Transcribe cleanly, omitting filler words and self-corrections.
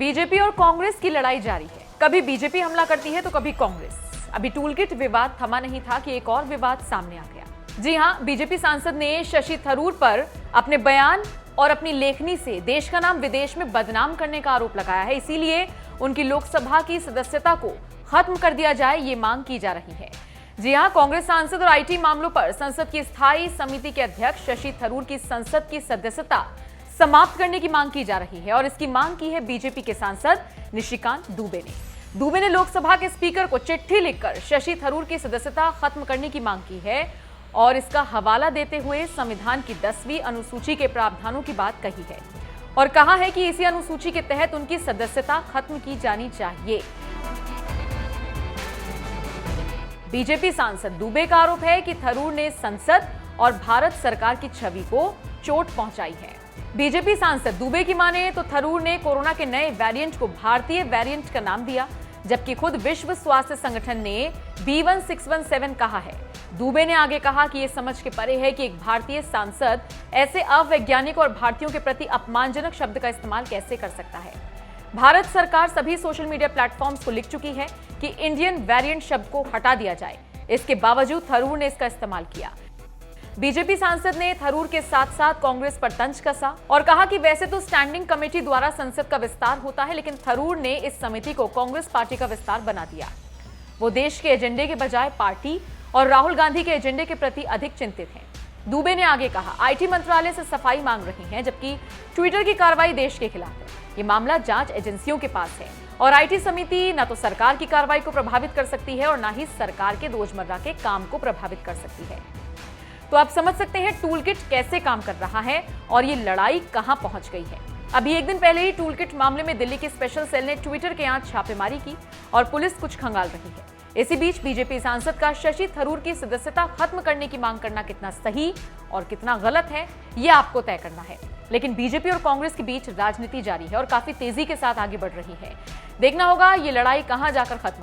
BJP और कांग्रेस की लड़ाई जारी है। कभी बीजेपी हमला करती है तो कभी कांग्रेस। अभी टूलकिट विवाद थमा नहीं था कि एक और विवाद सामने आ गया। जी हां, बीजेपी सांसद ने शशि थरूर पर अपने बयान और अपनी लेखनी से देश का नाम विदेश में बदनाम करने का आरोप लगाया है। इसीलिए उनकी लोकसभा की सदस्यता को खत्म कर दिया जाए, ये मांग की जा रही है। जी हां, कांग्रेस सांसद और आईटी मामलों पर संसद की स्थायी समिति के अध्यक्ष शशि थरूर की संसद की सदस्यता समाप्त करने की मांग की जा रही है और इसकी मांग की है बीजेपी के सांसद निशिकांत दुबे ने लोकसभा के स्पीकर को चिट्ठी लिखकर शशि थरूर की सदस्यता खत्म करने की मांग की है और इसका हवाला देते हुए संविधान की 10वीं अनुसूची के प्रावधानों की बात कही है और कहा है कि इसी अनुसूची के तहत उनकी सदस्यता खत्म की जानी चाहिए। बीजेपी सांसद दुबे का आरोप है कि थरूर ने संसद और भारत सरकार की छवि को चोट पहुंचाई है। बीजेपी सांसद दुबे की माने तो थरूर ने कोरोना के नए वेरिएंट को भारतीय वेरिएंट का नाम दिया, जबकि खुद विश्व स्वास्थ्य संगठन ने B1617 कहा है। दुबे ने आगे कहा कि यह समझ के परे है कि एक भारतीय सांसद ऐसे अवैज्ञानिक और भारतीयों के प्रति अपमानजनक शब्द का इस्तेमाल कैसे कर सकता है। भारत सरकार सभी सोशल मीडिया प्लेटफॉर्म्स को लिख चुकी है कि इंडियन वेरिएंट शब्द को हटा दिया जाए। इसके बावजूद थरूर ने इसका इस्तेमाल किया। बीजेपी सांसद ने थरूर के साथ साथ कांग्रेस पर तंज कसा और कहा कि वैसे तो स्टैंडिंग कमेटी द्वारा संसद का विस्तार होता है, लेकिन थरूर ने इस समिति को कांग्रेस पार्टी का विस्तार बना दिया। वो देश के एजेंडे के बजाय पार्टी और राहुल गांधी के एजेंडे के प्रति अधिक चिंतित हैं। दुबे ने आगे कहा, आईटी मंत्रालय से सफाई मांग रही हैं, जबकि ट्विटर की कार्रवाई देश के खिलाफ है। ये मामला जांच एजेंसियों के पास है और आईटी समिति न तो सरकार की कार्रवाई को प्रभावित कर सकती है और न ही सरकार के रोजमर्रा के काम को प्रभावित कर सकती है। तो आप समझ सकते हैं टूलकिट कैसे काम कर रहा है और ये लड़ाई कहां पहुंच गई है। अभी एक दिन पहले ही टूलकिट मामले में दिल्ली की स्पेशल सेल ने ट्विटर के यहां छापेमारी की और पुलिस कुछ खंगाल रही है। इसी बीच बीजेपी सांसद का शशि थरूर की सदस्यता खत्म करने की मांग करना कितना सही और कितना गलत है, ये आपको तय करना है। लेकिन बीजेपी और कांग्रेस के बीच राजनीति जारी है और काफी तेजी के साथ आगे बढ़ रही है। देखना होगा ये लड़ाई कहां जाकर खत्म